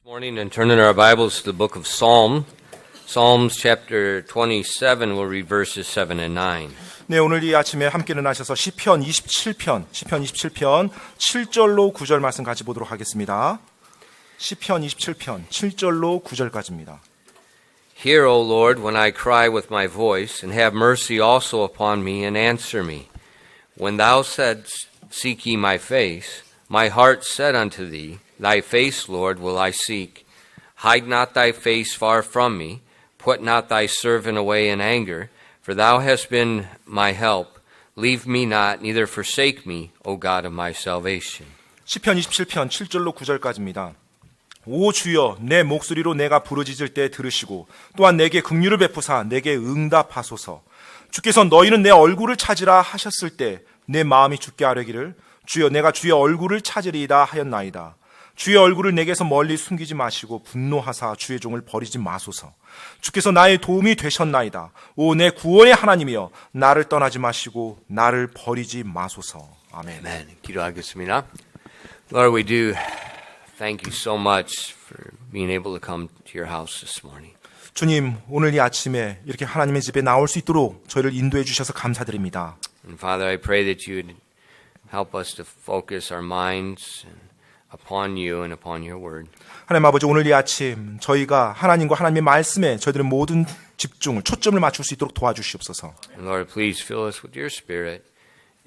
Morning and turn in our Bibles to the book of Psalms chapter 27, we'll read verses 7 and 9. 네, 오늘 이 아침에 함께 일어나셔서 시편 27편 7절로 9절 말씀 같이 보도록 하겠습니다. 시편 27편 7절로 9절까지입니다. Hear, O Lord, when I cry with my voice, and have mercy also upon me, and answer me. When thou saidst, Seek ye my face, my heart said unto thee, Thy face, Lord, will I seek. Hide not thy face far from me. Put not thy servant away in anger. For thou hast been my help. Leave me not, neither forsake me, O God of my salvation. 시편 27편 7절로 9절까지입니다. 오 주여, 내 목소리로 내가 부르짖을 때 들으시고 또한 내게 긍휼을 베푸사 내게 응답하소서. 주께서 너희는 내 얼굴을 찾으라 하셨을 때 내 마음이 주께 아뢰기를 주여, 내가 주의 얼굴을 찾으리이다 하였나이다. 주의 얼굴을 내게서 멀리 숨기지 마시고 분노하사 주의 종을 버리지 마소서. 주께서 나의 도움이 되셨나이다. 오, 내 구원의 하나님이여, 나를 떠나지 마시고 나를 버리지 마소서. 아멘. Amen. 기도하겠습니다. Lord, we do thank you so much for being able to come to your house this morning. 주님, 오늘 이 아침에 이렇게 하나님의 집에 나올 수 있도록 저희를 인도해 주셔서 감사드립니다. And Father, I pray that you would help us to focus our minds upon you and upon your word. 하나님 아버지, 오늘 이 아침 저희가 하나님과 하나님의 말씀에 저희들의 모든 집중을, 초점을 맞출 수 있도록 도와주시옵소서. And Lord, please fill us with your spirit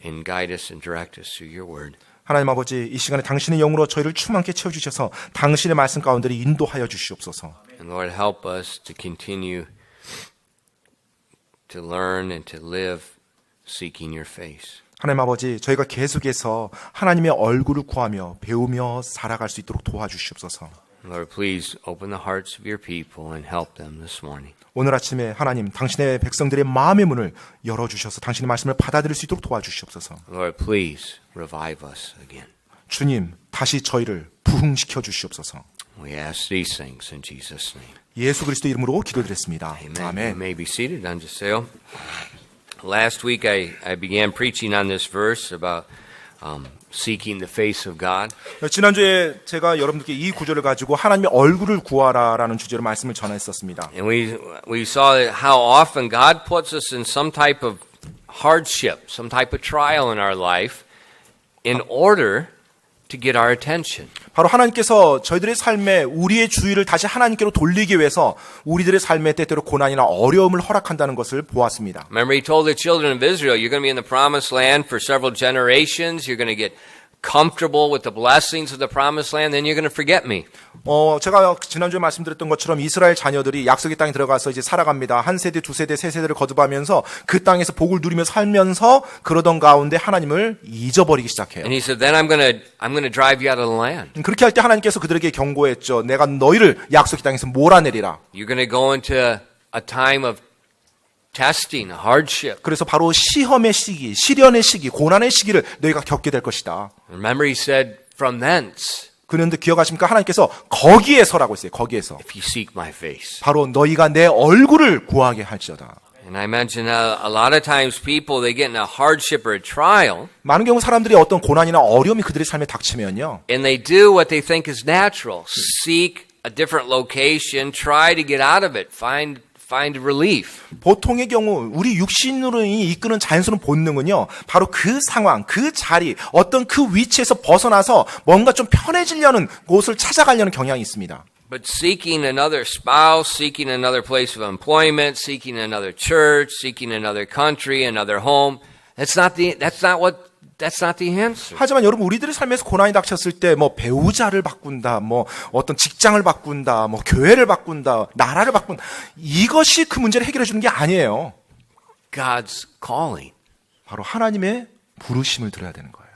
and guide us and direct us through your word. 하나님 아버지, 이 시간에 당신의 영으로 저희를 충만케 채워주셔서 당신의 말씀 가운데를 인도하여 주시옵소서. And Lord, help us to continue to learn and to live seeking your face. 하나님 아버지, 저희가 계속해서 하나님의 얼굴을 구하며 배우며 살아갈 수 있도록 도와주시옵소서. Lord, please open the hearts of your people and help them this morning. 오늘 아침에 하나님, 당신의 백성들의 마음의 문을 열어주셔서 당신의 말씀을 받아들일 수 있도록 도와주시옵소서. Lord, please revive us again. 주님, 다시 저희를 부흥시켜 주시옵소서. We ask these things in Jesus' name. 예수 그리스도 이름으로 기도드렸습니다. Amen. You 아멘. may be seated. 앉으세요. Last week I began preaching on this verse about seeking the face of God. 지난주에 제가 여러분들께 이 구절을 가지고 하나님의 얼굴을 구하라라는 주제로 말씀을 전했었습니다. And we saw how often God puts us in some type of hardship, some type of trial in our life in order to get our attention. 바로 하나님께서 저희들의 삶에 우리의 주의를 다시 하나님께로 돌리기 위해서 우리들의 삶에 때때로 고난이나 어려움을 허락한다는 것을 보았습니다. Remember, he told the children of Israel, you're going to be in the promised land for several generations. You're going to get comfortable with the blessings of the promised land. Then you're going to forget me. 제가 지난주에 말씀드렸던 것처럼 이스라엘 자녀들이 약속의 땅에 들어가서 이제 살아갑니다. 한 세대, 두 세대, 세 세대를 거듭하면서 그 땅에서 복을 누리며 살면서 그러던 가운데 하나님을 잊어버리기 시작해요. And he said, then I'm going to drive you out of the land. 그렇게 할 때 하나님께서 그들에게 경고했죠. 내가 너희를 약속의 땅에서 몰아내리라. You're going to go into a time of testing, hardship. 그래서 바로 시험의 시기, 시련의 시기, 고난의 시기를 너희가 겪게 될 것이다. Remember, he said, from thence, 그런데 기억하십니까? 하나님께서 거기에서라고 했어요. 거기에서. if you seek my face. 바로 너희가 내 얼굴을 구하게 할지어다. And I mentioned how a lot of times people, they get in a hardship or a trial, 많은 경우 사람들이 어떤 고난이나 어려움이 그들의 삶에 닥치면요. and they do what they think is natural. Seek a different location, try to get out of it, find relief. 보통의 경우 우리 육신으로 이끄는 자연스러운 본능은요. 바로 그 상황, 그 자리, 어떤 그 위치에서 벗어나서 뭔가 좀 편해지려는 곳을 찾아가려는 경향이 있습니다. But seeking another spouse, seeking another place of employment, seeking another church, seeking another country, another home, that's not the answer. 하지만 여러분, 우리들의 삶에서 고난이 닥쳤을 때 뭐 배우자를 바꾼다, 뭐 어떤 직장을 바꾼다, 뭐 교회를 바꾼다, 나라를 바꾼다, 이것이 그 문제를 해결해 주는 게 아니에요. God's calling. 바로 하나님의 부르심을 들어야 되는 거예요.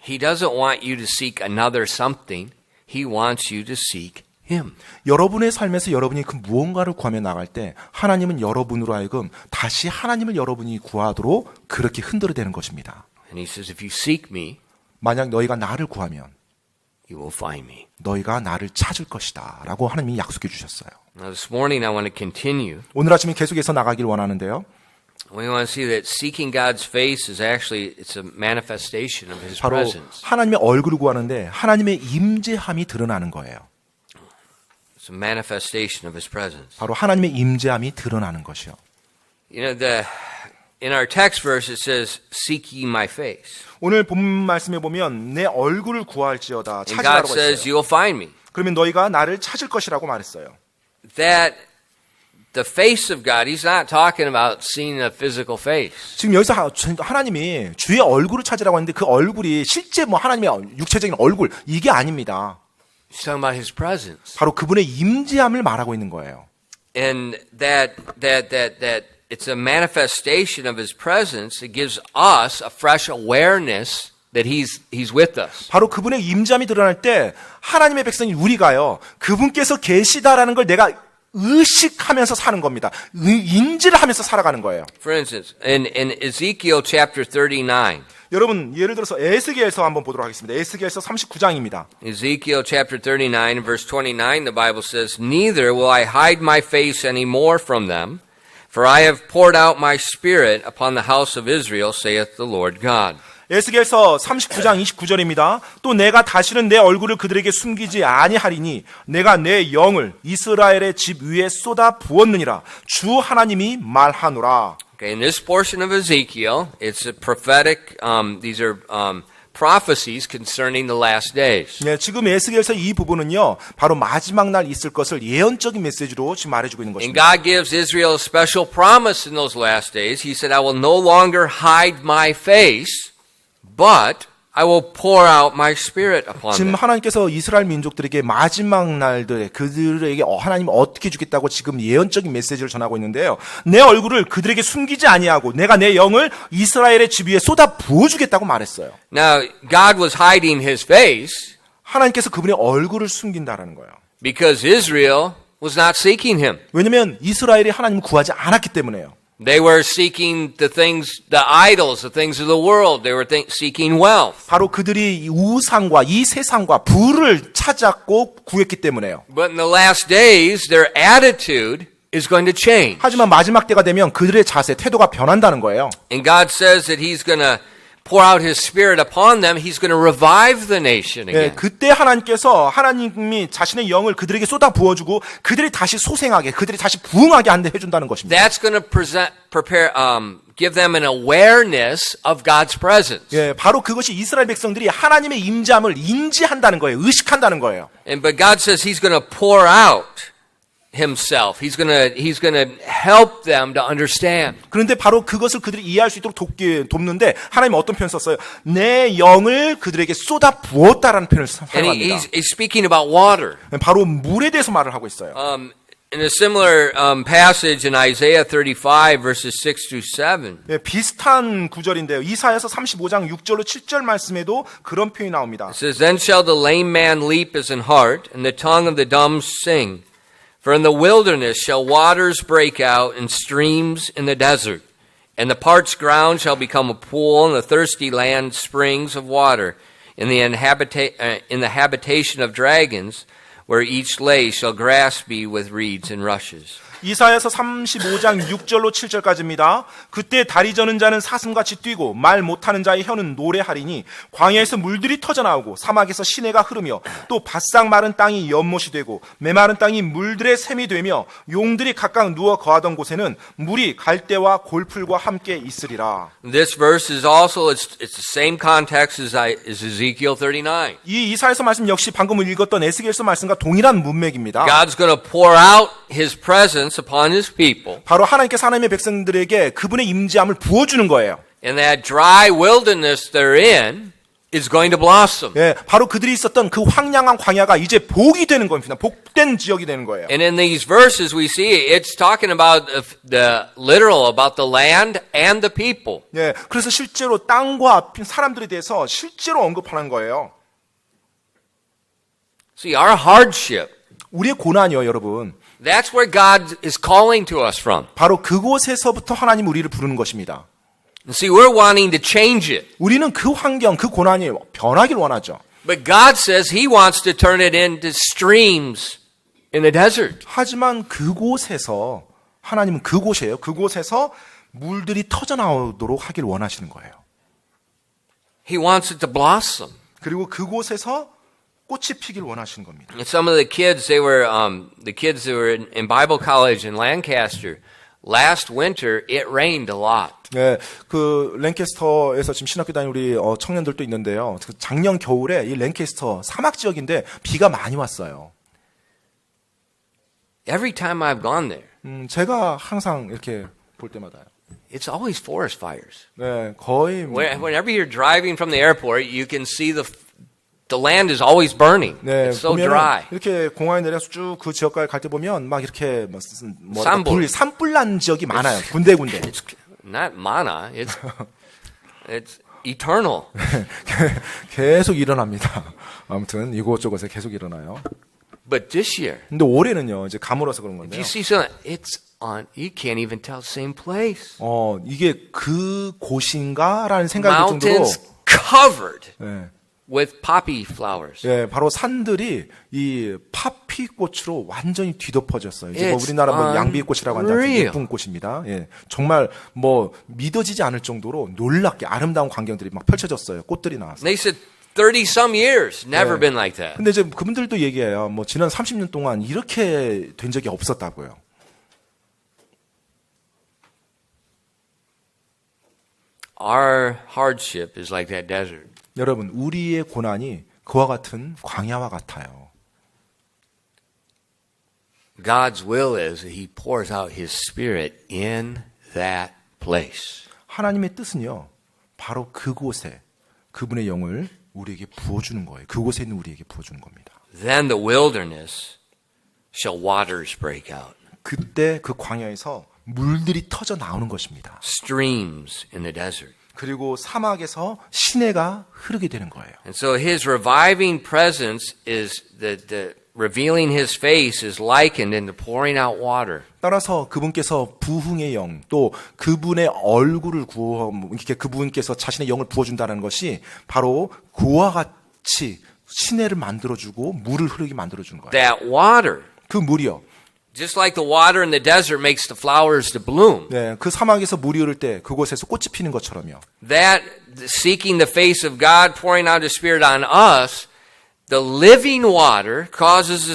He doesn't want you to seek another something. He wants you to seek Him. 여러분의 삶에서 여러분이 그 무언가를 구하며 나갈 때 하나님은 여러분으로 하여금 다시 하나님을 여러분이 구하도록 그렇게 흔들어대는 것입니다. And he says, if you seek me, 만약 너희가 나를 구하면 you will find me. 너희가 나를 찾을 것이다 라고 하나님이 약속해 주셨어요. Now this morning I want to continue. 오늘 아침에 계속해서 나가길 원하는데요. We want to see that seeking God's face is actually, it's a manifestation of His 바로 presence. 하나님의 얼굴을 구하는데 하나님의 임재함이 드러나는 거예요. It's a manifestation of His presence. 바로 하나님의 임재함이 드러나는 것이요. You know, in our text verse it says, "Seek ye my face." 오늘 본 말씀에 보면 내 얼굴을 구할지어다 And God 찾으라고 says, 했어요. "You'll find me." 그러면 너희가 나를 찾을 것이라고 말했어요. That the face of God, He's not talking about seeing a physical face. 지금 여기서 하나님이 주의 얼굴을 찾으라고 했는데 그 얼굴이 실제 뭐 하나님의 육체적인 얼굴 이게 아닙니다. He's talking about His presence. 바로 그분의 임재함을 말하고 있는 거예요. And that it's a manifestation of His presence. It gives us a fresh awareness that He's with us. 바로 그분의 임재함이 드러날 때 하나님의 백성인 우리가요. 그분께서 계시다라는 걸 내가 의식하면서 사는 겁니다. 인지를 하면서 살아가는 거예요. For instance, in Ezekiel chapter 39, 여러분 예를 들어서 에스겔서 한번 보도록 하겠습니다. 에스겔서 39장입니다. Ezekiel chapter 39 verse 29, the Bible says, "Neither will I hide my face any more from them, for I have poured out my spirit upon the house of Israel, saith the Lord God." 에스겔서 39장 29절입니다. 또 내가 다시는 내 얼굴을 그들에게 숨기지 아니하리니 내가 내 영을 이스라엘의 집 위에 쏟아 부었느니라. 주 하나님이 말하노라. Okay, in this portion of Ezekiel, it's a prophetic, these are prophecies concerning the last days. 네, 지금 에스겔서 이 부분은요. 바로 마지막 날 있을 것을 예언적인 메시지로 지금 말해주고 있는 And 것입니다. God gives Israel a special promise in those last days. He said, "I will no longer hide my face, but I will pour out my spirit upon 지금 them." 하나님께서 이스라엘 민족들에게 마지막 날들에 그들에게 하나님 어떻게 주겠다고 지금 예언적인 메시지를 전하고 있는데요. 내 얼굴을 그들에게 숨기지 아니하고 내가 내 영을 이스라엘의 집 위에 쏟아 부어주겠다고 말했어요. Now, God was hiding His face 하나님께서 그분의 얼굴을 숨긴다라는 거예요. because Israel was not seeking Him. 왜냐하면 이스라엘이 하나님을 구하지 않았기 때문에요. They were seeking the things, the idols, the things of the world. They were seeking wealth. 바로 그들이 이 우상과 이 세상과 부를 찾았고 구했기 때문에요. But in the last days, their attitude is going to change. 하지만 마지막 때가 되면 그들의 자세, 태도가 변한다는 거예요. And God says that He's going to pour out His Spirit upon them. He's going to revive the nation 예, again. 그때 하나님이 자신의 영을 그들에게 쏟아 부어주고 그들이 다시 소생하게, 그들이 다시 부흥하게 해준다는 것입니다. That's going to give them an awareness of God's presence. 예, 바로 그것이 이스라엘 백성들이 하나님의 임재함을 인지한다는 거예요. 의식한다는 거예요. But God says He's going to pour out Himself. He's going to help them to understand. 그런데 바로 그것을 그들이 이해할 수 있도록 돕는데 하나님은 어떤 표현 썼어요? 내 영을 그들에게 쏟아 부었다라는 표현을 And 사용합니다. he's speaking about water. 바로 물에 대해서 말을 하고 있어요. In a similar passage in Isaiah 35 verses 6 through 7. 예, 비슷한 구절인데요. 이사야서 35장 6절로 7절 말씀에도 그런 표현이 나옵니다. It says, "Then shall the lame man leap as an hart, and the tongue of the dumb sing. For in the wilderness shall waters break out, and streams in the desert. And the parched ground shall become a pool, and the thirsty land springs of water. In the habitation of dragons, where each lay shall grass be with reeds and rushes." 이사야서 35장 6절로 7절까지입니다. 그때 다리 저는 자는 사슴같이 뛰고 말 못하는 자의 혀는 노래하리니 광야에서 물들이 터져나오고 사막에서 시내가 흐르며 또 바싹 마른 땅이 연못이 되고 메마른 땅이 물들의 샘이 되며 용들이 각각 누워 거하던 곳에는 물이 갈대와 골풀과 함께 있으리라. This verse is also, it's the same context as Ezekiel 39. 이 이사야서 말씀 역시 방금 읽었던 에스겔서 말씀과 동일한 문맥입니다. God's going to pour out His presence upon His people. 바로 하나님께서 하나님의 백성들에게 그분의 임재함을 부어주는 거예요. And that dry wilderness they're in is going to blossom. 예, 바로 그들이 있었던 그 황량한 광야가 이제 복이 되는 겁니다. 복된 지역이 되는 거예요. And in these verses we see it's talking about the literal, about the land and the people. 예, 그래서 실제로 땅과 사람들에 대해서 실제로 언급하는 거예요. See, our hardship, 우리의 고난이요, 여러분. that's where God is calling to us from. 바로 그곳에서부터 하나님 우리를 부르는 것입니다. And see, we're wanting to change it. 우리는 그 환경, 그 고난이 변하길 원하죠. But God says He wants to turn it into streams in the desert. 하지만 그곳에서 하나님은 그곳에서 물들이 터져나오도록 하길 원하시는 거예요. He wants it to blossom. 그리고 그곳에서 꽃이 피길 원하시는 겁니다. And some of the kids, the kids who were in Bible college in Lancaster, last winter it rained a lot. 네, 그 랭캐스터에서 지금 신학교 다니는 우리 청년들도 있는데요. 그 작년 겨울에 이 랭캐스터 사막 지역인데 비가 많이 왔어요. Every time I've gone there, 제가 항상 이렇게 볼 때마다요. it's always forest fires. 네, 거의 Whenever you're driving from the airport, you can see the land is always burning. 네, It's so 보면 dry. 이렇게 공항에 내려서 쭉 그 지역까지 갈 때 보면 막 이렇게 산불. 산불 난 지역이 많아요. 군데군데. It's not mana. It's eternal. 계속 일어납니다. 아무튼 이곳저곳에 계속 일어나요. But this year, 근데 올해는요, 이제 가물어서 그런 do 건데요. you see something? You can't even tell the same place. 이게 그 곳인가라는 생각이 들 정도로, Mountains covered 네, with poppy flowers. 예, 바로 산들이 이 파피꽃으로 완전히 뒤덮어졌어요. 이제 뭐 It's 우리나라 뭐 양비꽃이라고 하는 unreal. 예쁜 꽃입니다. 예, 정말 뭐 믿어지지 않을 정도로 놀랍게 아름다운 광경들이 막 펼쳐졌어요. 꽃들이 나와서. They said 30-some years, never 네. been like that. 근데 이제 그분들도 얘기해요. 뭐 지난 30년 동안 이렇게 된 적이 없었다고요. Our hardship is like that desert. 여러분, 우리의 고난이 그와 같은 광야와 같아요. God's will is that He pours out His Spirit in that place. 하나님의 뜻은요, 바로 그곳에 그분의 영을 우리에게 부어주는 거예요. 그곳에 있는 우리에게 부어주는 겁니다. Then the wilderness shall waters break out. 그때 그 광야에서 물들이 터져 나오는 것입니다. Streams in the desert. 그리고 사막에서 시내가 흐르게 되는 거예요. And so His reviving presence is the revealing His face is likened into pouring out water. 따라서 그분께서 부흥의 영, 또 그분의 얼굴을 이렇게 그분께서 자신의 영을 부어준다는 것이 바로 그와 같이 시내를 만들어주고 물을 흐르게 만들어주는 거예요. That water, 그 물이요. just like the water in the desert makes the flowers to bloom, 네, 그 사막에서 물이 흐를 때 그곳에서 꽃이 피는 것처럼요. that seeking the face of God, pouring out His Spirit on us, the living water causes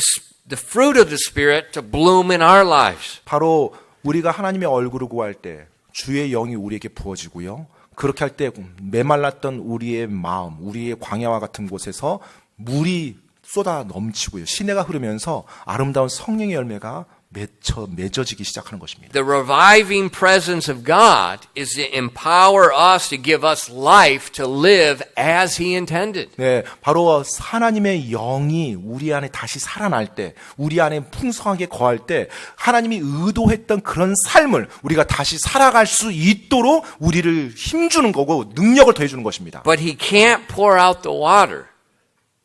the fruit of the Spirit to bloom in our lives. 바로 우리가 하나님의 얼굴을 구할 때 주의 영이 우리에게 부어지고요. 그렇게 할 때 메말랐던 우리의 마음, 우리의 광야와 같은 곳에서 물이 쏟아 넘치고요. 시내가 흐르면서 아름다운 성령의 열매가 맺어지기 시작하는 것입니다. The reviving presence of God is to empower us to give us life to live as He intended. 네, 바로 하나님의 영이 우리 안에 다시 살아날 때, 우리 안에 풍성하게 거할 때 하나님이 의도했던 그런 삶을 우리가 다시 살아갈 수 있도록 우리를 힘주는 거고 능력을 더해주는 것입니다. But He can't pour out the water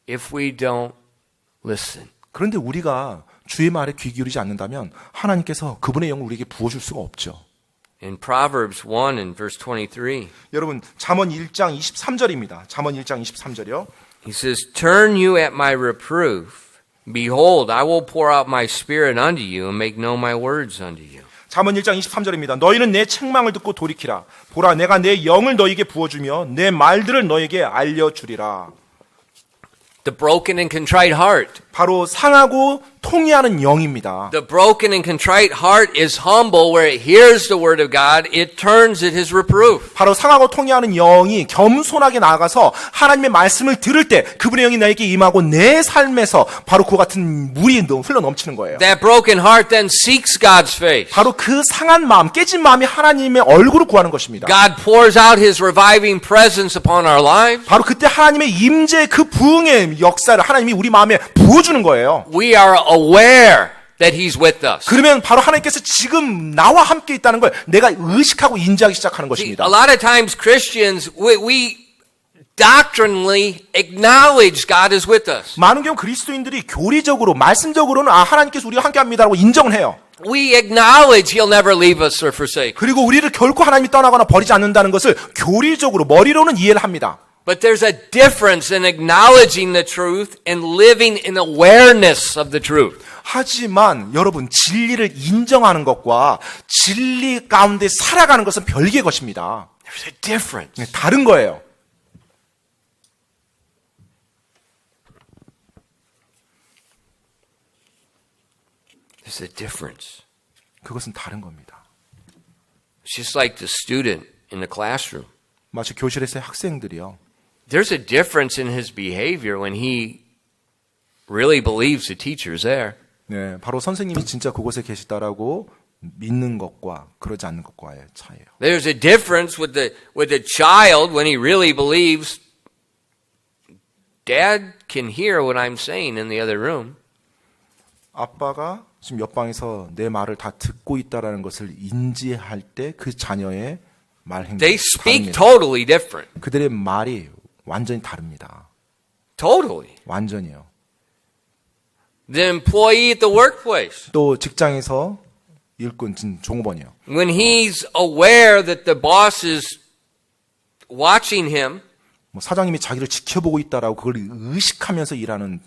if we don't listen. 그런데 우리가 주의 말에 귀 기울이지 않는다면 하나님께서 그분의 영을 우리에게 부어줄 수가 없죠. In Proverbs 1 and verse 23, 여러분, 잠언 1장 23절입니다. 잠언 1장 23절이요. He says, Turn you at my reproof. Behold, I will pour out my spirit unto you and make known my words unto you. 잠언 1장 23절입니다. 너희는 내 책망을 듣고 돌이키라. 보라, 내가 내 영을 너희에게 부어주며 내 말들을 너희에게 알려주리라. The broken and contrite heart. 바로 상하고 통회하는 영입니다. The broken and contrite heart is humble where it hears the word of God, it turns at His reproof. 바로 상하고 통회하는 영이 겸손하게 나아가서 하나님의 말씀을 들을 때 그분의 영이 나에게 임하고 내 삶에서 바로 그와 같은 물이 흘러 넘치는 거예요. That broken heart then seeks God's face. 바로 그 상한 마음, 깨진 마음이 하나님의 얼굴을 구하는 것입니다. God pours out His reviving presence upon our lives. 바로 그때 하나님의 임재 그 부흥의 역사를 하나님이 우리 마음에 부어주는 거예요. We are aware that He's with us. 그러면 바로 하나님께서 지금 나와 함께 있다는 걸 내가 의식하고 인지하기 시작하는 것입니다. A lot of times Christians, we doctrinally acknowledge God is with us. 많은 경우 그리스도인들이 교리적으로, 말씀적으로는 하나님께서 우리와 함께 합니다라고 인정을 해요. We acknowledge He'll never leave us or forsake. 그리고 우리를 결코 하나님이 떠나거나 버리지 않는다는 것을 교리적으로, 머리로는 이해를 합니다. But there's a difference in acknowledging the truth and living in awareness of the truth. 하지만 여러분, 진리를 인정하는 것과 진리 가운데 살아가는 것은 별개의 것입니다. There's a difference. 다른 거예요. There's a difference. 그것은 다른 겁니다. It's just like the student in the classroom. 마치 교실에서의 학생들이요. There's a difference in his behavior when he really believes the teacher's there. 네, 바로 선생님이 진짜 그곳에 계시다라고 믿는 것과 그러지 않는 것과의 차이예요. There's a difference with the child when he really believes Dad can hear what I'm saying in the other room. 아빠가 지금 옆방에서 내 말을 다 듣고 있다라는 것을 인지할 때 그 자녀의 말 행동이 They speak 다릅니다. totally different. 그들의 말이 완전히 다릅니다. Totally. 완전히요. The employee at the workplace. 또 직장에서 일꾼 종업원이요. When he's aware that the boss is watching him, 뭐 사장님이 자기를 지켜보고 있다라고 그걸 의식하면서 일하는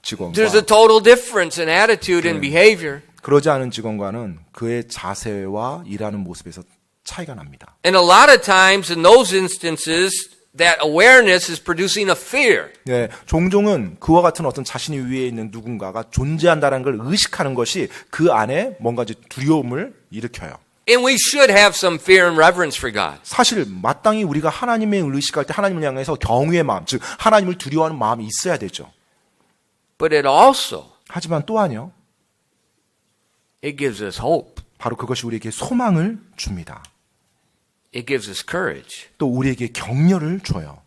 직원과 there's a total difference in attitude and behavior. 그러지 않은 직원과는 그의 자세와 일하는 모습에서 차이가 납니다. And a lot of times in those instances, that awareness is producing a fear. 네, 종종은 그와 같은 어떤 자신이 위에 있는 누군가가 존재한다는 걸 의식하는 것이 그 안에 뭔가 이제 두려움을 일으켜요. And we should have some fear and reverence for God. 사실 마땅히 우리가 하나님을 의식할 때 하나님을 향해서 경외의 마음, 즉 하나님을 두려워하는 마음이 있어야 되죠. But it also, 하지만 또한요, it gives us hope. 바로 그것이 우리에게 소망을 줍니다. It gives us courage. 또 우리에게 격려를 줘요.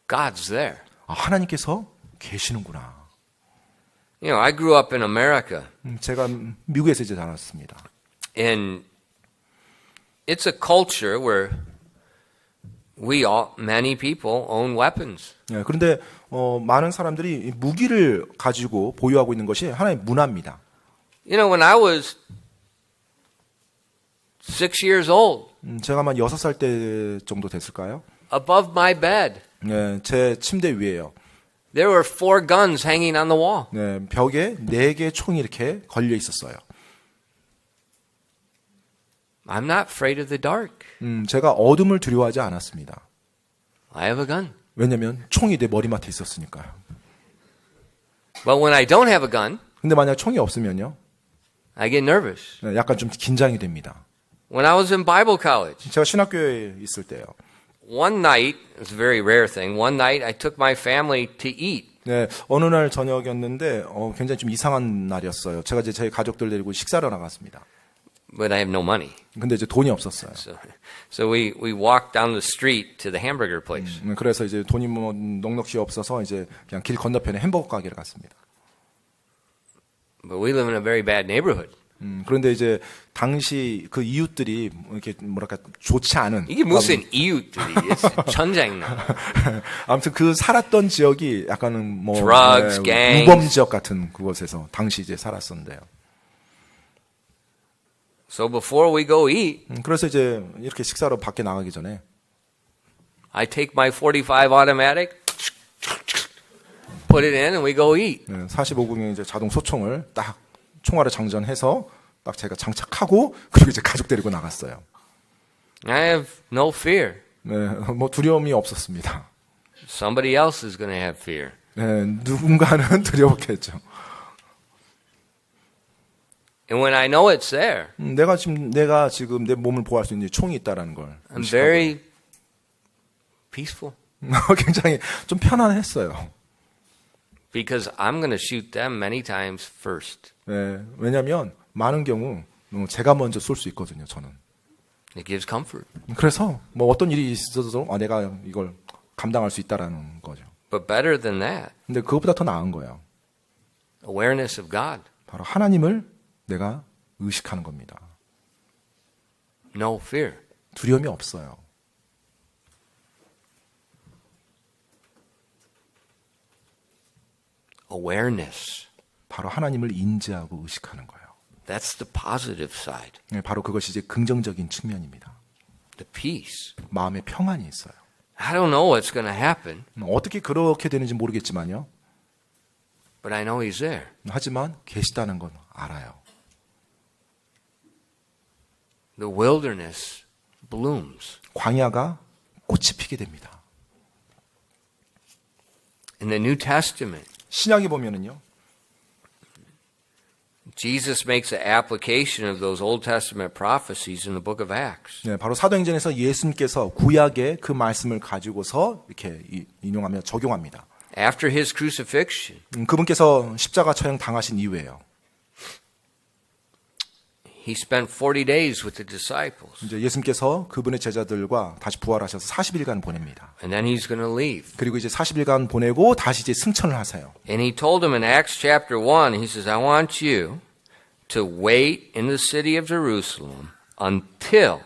God's there. 아, 하나님께서 계시는구나. You know, I grew up in America, 제가 미국에서 이제 자랐습니다. and it's a culture where many people own weapons. 네, 그런데 많은 사람들이 무기를 가지고 보유하고 있는 것이 하나의 문화입니다. You know, when I was 6 years old, 제가 한 6살 때 정도 됐을까요? above my bed, 네, 제 침대 위에요. there were 4 guns hanging on the wall. 네, 벽에 4개의 총이 이렇게 걸려 있었어요. I'm not afraid of the dark. 제가 어둠을 두려워하지 않았습니다. I have a gun. 왜냐하면 총이 내 머리맡에 있었으니까요. But when I don't have a gun, 근데 만약 총이 없으면요, I get nervous. 네, 약간 좀 긴장이 됩니다. When I was in Bible college, 제가 신학교에 있을 때요. one night, it's a very rare thing, one night I took my family to eat. 네, 어느 날 저녁이었는데 굉장히 좀 이상한 날이었어요. 제가 이제 제 가족들 데리고 식사를 나갔습니다. But I have no money. 근데 이제 돈이 없었어요. So we walked down the street to the hamburger place. 그래서 이제 돈이 뭐 넉넉히 없어서 이제 그냥 길 건너편에 햄버거 가게를 갔습니다. But we live in a very bad neighborhood. 그런데 이제 당시 그 이웃들이 이렇게 뭐랄까 좋지 않은 이게 무슨 이웃들이 천장나. 아무튼 그 살았던 지역이 약간은 뭐 Drugs, gangs. 우범 지역 같은 그곳에서 당시 이제 살았었는데요. So before we go eat, 그래서 이제 이렇게 식사로 밖에 나가기 전에 I take my 45 automatic, put it in, and we go eat. 45구경 이제 자동 소총을 딱 총알을 장전해서 딱 제가 장착하고 그리고 이제 가족 데리고 나갔어요. I have no fear. 네, 뭐 두려움이 없었습니다. Somebody else is going to have fear. 네, 누군가는 두려웠겠죠. And when I know it's there, 내가 지금 내 몸을 보호할 수 있는 총이 있다라는 걸 I'm very peaceful 굉장히 좀 편안했어요. because I'm going to shoot them many times first. 네, 왜냐하면 많은 경우 제가 먼저 쏠 수 있거든요. 저는. It gives comfort. 그래서 뭐 어떤 일이 있어도 내가 이걸 감당할 수 있다라는 거죠. But better than that, 근데 그것보다 더 나은 거예요. awareness of God. 바로 하나님을 내가 의식하는 겁니다. No fear. 두려움이 없어요. Awareness. 바로 하나님을 인지하고 의식하는 거예요. That's the positive side. 네, 바로 그것이 이제 긍정적인 측면입니다. The peace. 마음의 평안이 있어요. I don't know what's going to happen, 어떻게 그렇게 되는지 모르겠지만요. but I know He's there. 하지만 계시다는 건 알아요. The wilderness blooms. 광야가 꽃이 피게 됩니다. In the New Testament, 신약에 보면은요. Jesus makes an application of those Old Testament prophecies in the book of Acts. 네, 바로 사도행전에서 예수님께서 구약의 그 말씀을 가지고서 이렇게 인용하며 적용합니다. After his crucifixion, 그분께서 십자가 처형 당하신 이후에요. he spent 40 days with the disciples. 이제 예수님께서 그분의 제자들과 다시 부활하셔서 40일간 보냅니다. And then he's going to leave. 그리고 이제 40일간 보내고 다시 이제 승천을 하세요. And he told them in Acts chapter 1, he says, I want you to wait in the city of Jerusalem until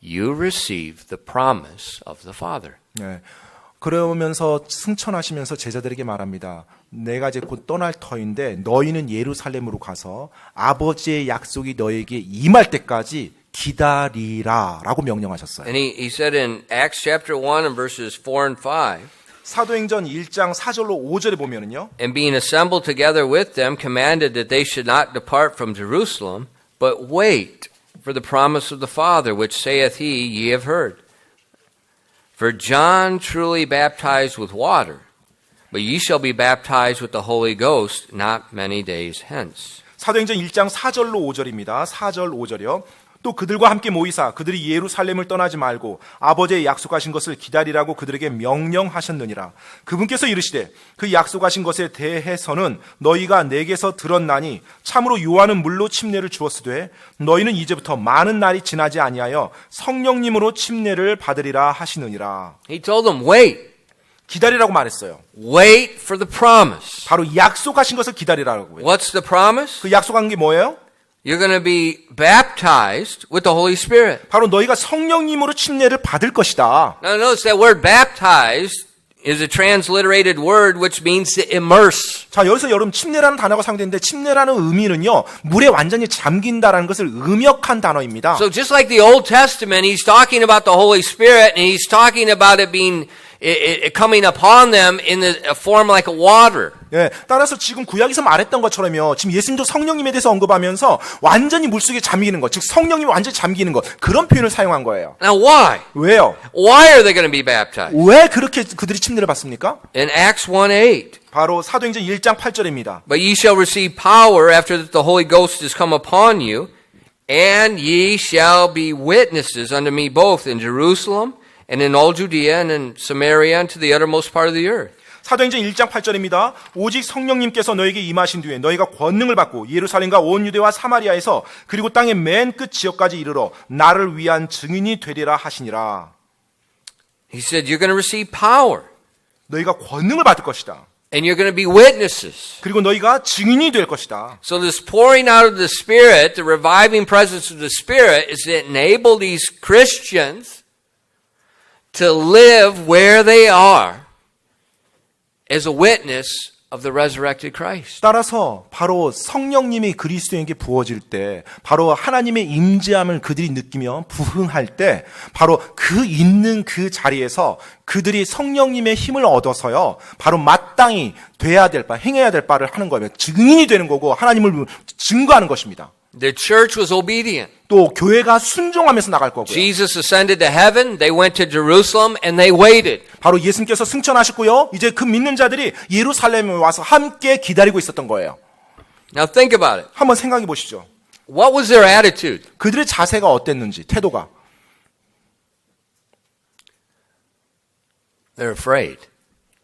you receive the promise of the Father. 네. 그러면서 승천하시면서 제자들에게 말합니다. 내가 이제 곧 떠날 터인데 너희는 예루살렘으로 가서 아버지의 약속이 너에게 임할 때까지 기다리라라고 명령하셨어요. And he said in Acts chapter 1 and verses 4 and 5, 사도행전 1장 4절로 5절에 보면은요. and being assembled together with them, commanded that they should not depart from Jerusalem, but wait for the promise of the Father, which saith he, ye have heard. For John truly baptized with water, but ye shall be baptized with the Holy Ghost not many days hence. 사도행전 1장 4절로 5절입니다. 4절 5절이요. 또 그들과 함께 모이사 그들이 예루살렘을 떠나지 말고 아버지의 약속하신 것을 기다리라고 그들에게 명령하셨느니라. 그분께서 이르시되 그 약속하신 것에 대해서는 너희가 내게서 들었나니 참으로 요한은 물로 침례를 주었으되 너희는 이제부터 많은 날이 지나지 아니하여 성령님으로 침례를 받으리라 하시느니라. He told them, wait. 기다리라고 말했어요. Wait for the promise. 바로 약속하신 것을 기다리라고 해요. What's the promise? 그 약속한 게 뭐예요? You're going to be baptized with the Holy Spirit. 바로 너희가 성령님으로 침례를 받을 것이다. Now notice that word baptized is a transliterated word which means to immerse. 자, 여기서 여러분 침례라는 단어가 사용되는데 침례라는 의미는요. 물에 완전히 잠긴다라는 것을 음역한 단어입니다. So just like the Old Testament, he's talking about the Holy Spirit and he's talking about it being coming upon them in a form like a water. 예, 따라서 지금 구약에서 말했던 것처럼요. 지금 예수님도 성령님에 대해서 언급하면서 완전히 물속에 잠기는 것, 즉 성령님이 완전히 잠기는 것, 그런 표현을 사용한 거예요. Now why? 왜요? Why are they going to be baptized? 왜 그렇게 그들이 침례를 받습니까? In Acts 1:8. 바로 사도행전 1장 8절입니다. But ye shall receive power after that the Holy Ghost is come upon you, and ye shall be witnesses unto me both in Jerusalem and in all Judea and in Samaria and to the uttermost part of the earth. 사도행전 1장 8절입니다. 오직 성령님께서 너에게 임하신 뒤에 너희가 권능을 받고 예루살렘과 온 유대와 사마리아에서 그리고 땅의 맨 끝 지역까지 이르러 나를 위한 증인이 되리라 하시니라. He said, you're going to receive power. 너희가 권능을 받을 것이다. And you're going to be witnesses. 그리고 너희가 증인이 될 것이다. So this pouring out of the Spirit, the reviving presence of the Spirit, is to enable these Christians to live where they are as a witness of the resurrected Christ. 따라서 바로 성령님이 그리스도인에게 부어질 때 바로 하나님의 임재함을 그들이 느끼며 부흥할 때 바로 그 있는 그 자리에서 그들이 성령님의 힘을 얻어서요. 바로 마땅히 돼야 될 바, 행해야 될 바를 하는 거예요. 증인이 되는 거고 하나님을 증거하는 것입니다. The church was obedient. 또 교회가 순종하면서 나갈 거고요. Jesus ascended to heaven. They went to Jerusalem and they waited. 바로 예수님께서 승천하셨고요. 이제 그 믿는 자들이 예루살렘에 와서 함께 기다리고 있었던 거예요. Now think about it. 한번 생각해 보시죠. What was their attitude? 그들의 자세가 어땠는지, 태도가. They're afraid.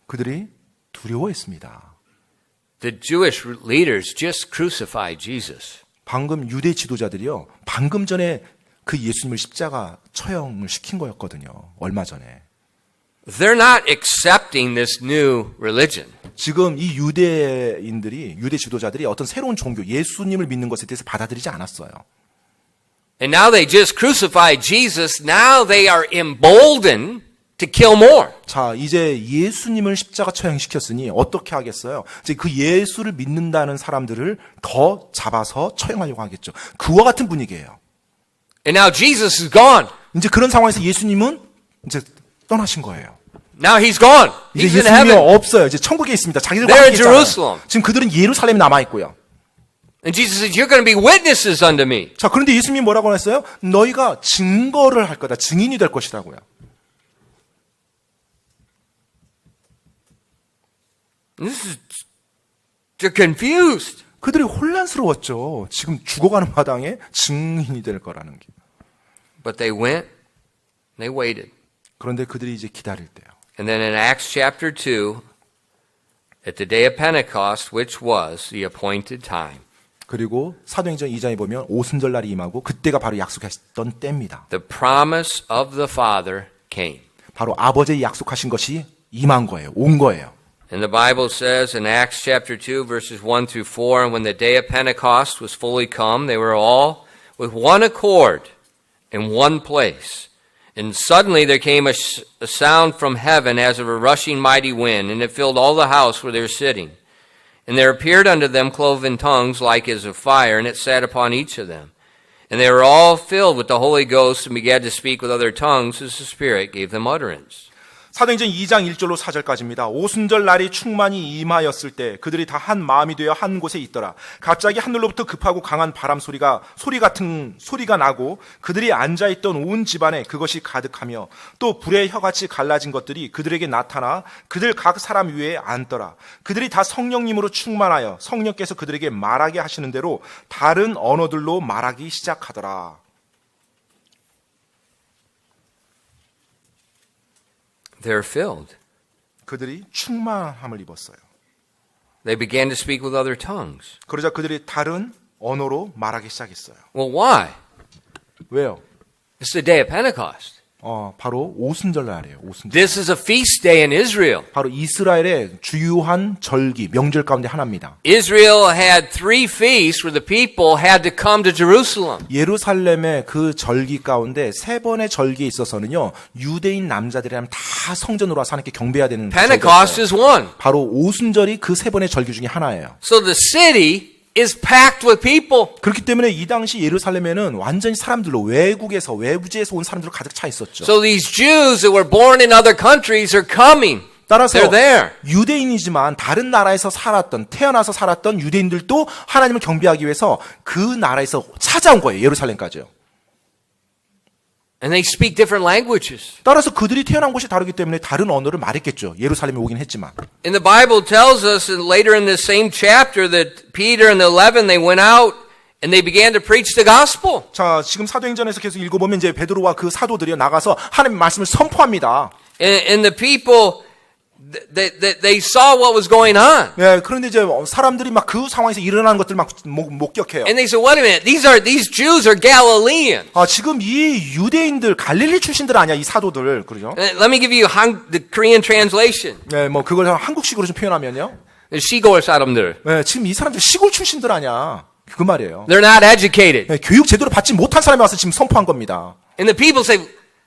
그들이 두려워했습니다. The Jewish leaders just crucified Jesus. 방금 유대 지도자들이요. 방금 전에 그 예수님을 십자가 처형을 시킨 거였거든요. 얼마 전에. They're not accepting this new religion. 지금 이 유대인들이, 유대 지도자들이 어떤 새로운 종교, 예수님을 믿는 것에 대해서 받아들이지 않았어요. And now they just crucified Jesus. Now they are emboldened to kill more. 자, 이제 예수님을 십자가 처형시켰으니 어떻게 하겠어요? 이제 그 예수를 믿는다는 사람들을 더 잡아서 처형하려고 하겠죠. 그와 같은 분위기예요. And now Jesus is gone. 이제 그런 상황에서 예수님은 이제 떠나신 거예요. Now he's gone. 이제 He's in 예수님이 heaven. 없어요. 이제 천국에 있습니다. 자기들과 They're in 함께 있잖아요. Jerusalem. 지금 그들은 예루살렘에 남아 있고요. And Jesus says, you're going to be witnesses unto me. 자, 그런데 예수님이 뭐라고 했어요? 너희가 증거를 할 거다. 증인이 될 것이라고요. They're confused. 그들이 혼란스러웠죠. 지금 죽어가는 마당에 증인이 될 거라는 게. But they went, and they waited. 그런데 그들이 이제 기다릴 때요. And then in Acts chapter 2, at the day of Pentecost, which was the appointed time, 그리고 사도행전 2장에 보면 오순절 날이 임하고 그때가 바로 약속했던 때입니다. the promise of the Father came. 바로 아버지의 약속하신 것이 임한 거예요. 온 거예요. And the Bible says in Acts chapter 2, verses 1 through 4, and when the day of Pentecost was fully come, they were all with one accord in one place. And suddenly there came a sound from heaven as of a rushing mighty wind, and it filled all the house where they were sitting. And there appeared unto them cloven tongues like as of fire, and it sat upon each of them. And they were all filled with the Holy Ghost, and began to speak with other tongues as the Spirit gave them utterance. 사도행전 2장 1절로 4절까지입니다. 오순절 날이 충만히 임하였을 때 그들이 다 한 마음이 되어 한 곳에 있더라. 갑자기 하늘로부터 급하고 강한 바람 소리 같은 소리가 나고 그들이 앉아있던 온 집안에 그것이 가득하며 또 불의 혀같이 갈라진 것들이 그들에게 나타나 그들 각 사람 위에 앉더라. 그들이 다 성령님으로 충만하여 성령께서 그들에게 말하게 하시는 대로 다른 언어들로 말하기 시작하더라. They're filled. 그들이 충만함을 입었어요. They began to speak with other tongues. 그러자 그들이 다른 언어로 말하기 시작했어요. Well, why? 왜요? It's the day of Pentecost. 바로 오순절 날이에요. 오순절. This is a feast day in Israel. 바로 이스라엘의 주요한 절기, 명절 가운데 하나입니다. Israel had 3 feasts where the people had to come to Jerusalem. 예루살렘의 그 절기 가운데 3번의 절기에 있어서는요, 유대인 남자들이라면 다 성전으로 와서 하나님께 경배해야 되는 Pentecost 절기였어요. is one. 바로 오순절이 그 3번의 절기 중에 하나예요. So the city is packed with people. 그렇기 때문에 이 당시 예루살렘에는 완전히 사람들로 외부지에서 온 사람들로 가득 차 있었죠. So these Jews that were born in other countries are coming. 따라서 They're there. 유대인이지만 다른 나라에서 태어나서 살았던 유대인들도 하나님을 경배하기 위해서 그 나라에서 찾아온 거예요. 예루살렘까지요. And they speak different languages. 따라서 그들이 태어난 곳이 다르기 때문에 다른 언어를 말했겠죠. 예루살렘에 오긴 했지만. And the Bible tells us later in the same chapter that Peter and the 11, they went out and they began to preach the gospel. 자, 지금 사도행전에서 계속 읽어보면 이제 베드로와 그 사도들이 나가서 하나님의 말씀을 선포합니다. And the people, they saw what was going on. 네, 그런데 이제 사람들이 막 그 상황에서 일어나는 것들 막 목격해요. And they said, wait a minute, these Jews are Galileans. 지금 이 유대인들 갈릴리 출신들 아니야, 이 사도들, 그러죠? Let me give you the Korean translation. 네, 뭐 그걸 한국식으로 좀 표현하면요. 시골 사람들. 네, 지금 이 사람들 시골 출신들 아니야, 그 말이에요. They're not educated. 네, 교육 제대로 받지 못한 사람이 와서 지금 선포한 겁니다. And the people say,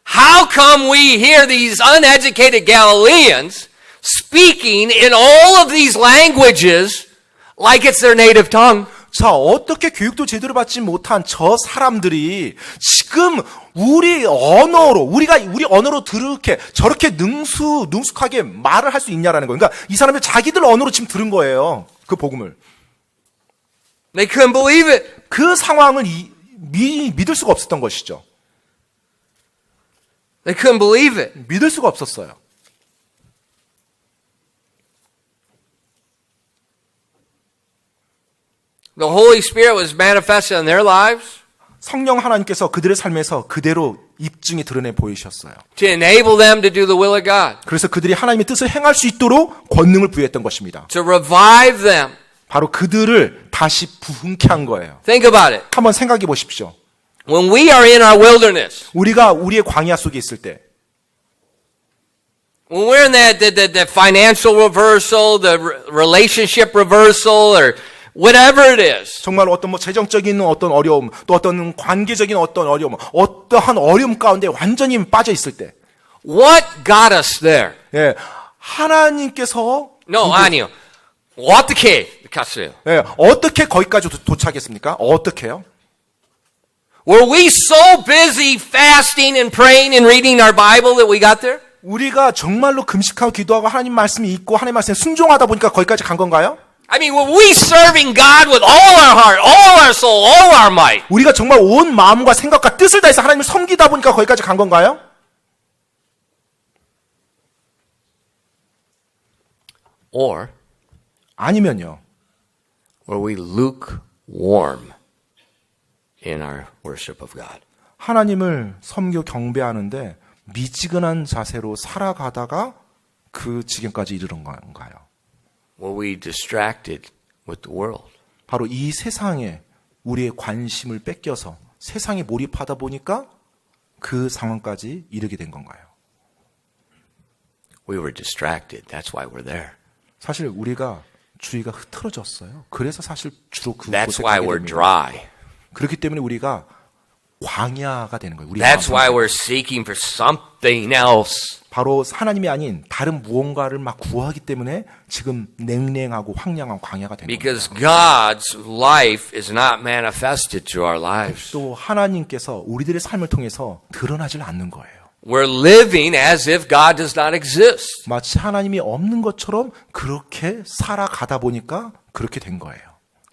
how come we hear these uneducated Galileans speaking in all of these languages like it's their native tongue? 자, 어떻게 교육도 제대로 받지 못한 저 사람들이 지금 우리 언어로 저렇게 능숙하게 말을 할 수 있냐라는 거예요. 그러니까 이 사람이 자기들 언어로 지금 들은 거예요. 그 복음을. They couldn't believe it. 그 상황을 믿을 수가 없었던 것이죠. They couldn't believe it. 믿을 수가 없었어요. The Holy Spirit was manifested in their lives 성령 하나님께서 그들의 삶에서 그대로 입증이 드러내 보이셨어요. to enable them to do the will of God, 그래서 그들이 하나님의 뜻을 행할 수 있도록 권능을 부여했던 것입니다. to revive them. 바로 그들을 다시 부흥케 한 거예요. Think about it. 한번 생각해 보십시오. When we are in our wilderness, 우리가 우리의 광야 속에 있을 때, when we're in that financial reversal, the relationship reversal, or whatever it is, 정말 어떤 재정적인 어떤 어려움, 또 어떤 관계적인 어떤 어려움, 어떠한 어려움 가운데 완전히 빠져 있을 때, what got us there? 예, 하나님께서 아니요. 어떻게 갔어요? 예, 어떻게 거기까지 도착했습니까? 어떻게요? Were we so busy fasting and praying and reading our Bible that we got there? 우리가 정말로 금식하고 기도하고 하나님 말씀이 있고 하나님 말씀에 순종하다 보니까 거기까지 간 건가요? I mean, were we serving God with all our heart, all our soul, all our might? 우리가 정말 온 마음과 생각과 뜻을 다해서 하나님을 섬기다 보니까 거기까지 간 건가요? Or 아니면요. Were we lukewarm in our worship of God? 하나님을 섬겨 경배하는데 미지근한 자세로 살아가다가 그 지경까지 이르는 건가요? Were we distracted with the world? 바로 이 세상에 우리의 관심을 뺏겨서 세상에 몰입하다 보니까 그 상황까지 이르게 된 건가요? We were distracted. That's why we're there. 사실 우리가 주의가 흐트러졌어요. 그래서 사실 주로 That's 그곳에 why 가게 we're 됩니다. dry. 그렇기 때문에 우리가 광야가 되는 거예요. 우리 That's 마음 why 속에. we're seeking for something else. 바로 하나님이 아닌 다른 무언가를 막 구하기 때문에 지금 냉랭하고 황량한 광야가 되는 거예요. Because God's life is not manifested through our lives. 또 하나님께서 우리들의 삶을 통해서 드러나질 않는 거예요. We're living as if God does not exist. 마치 하나님이 없는 것처럼 그렇게 살아가다 보니까 그렇게 된 거예요.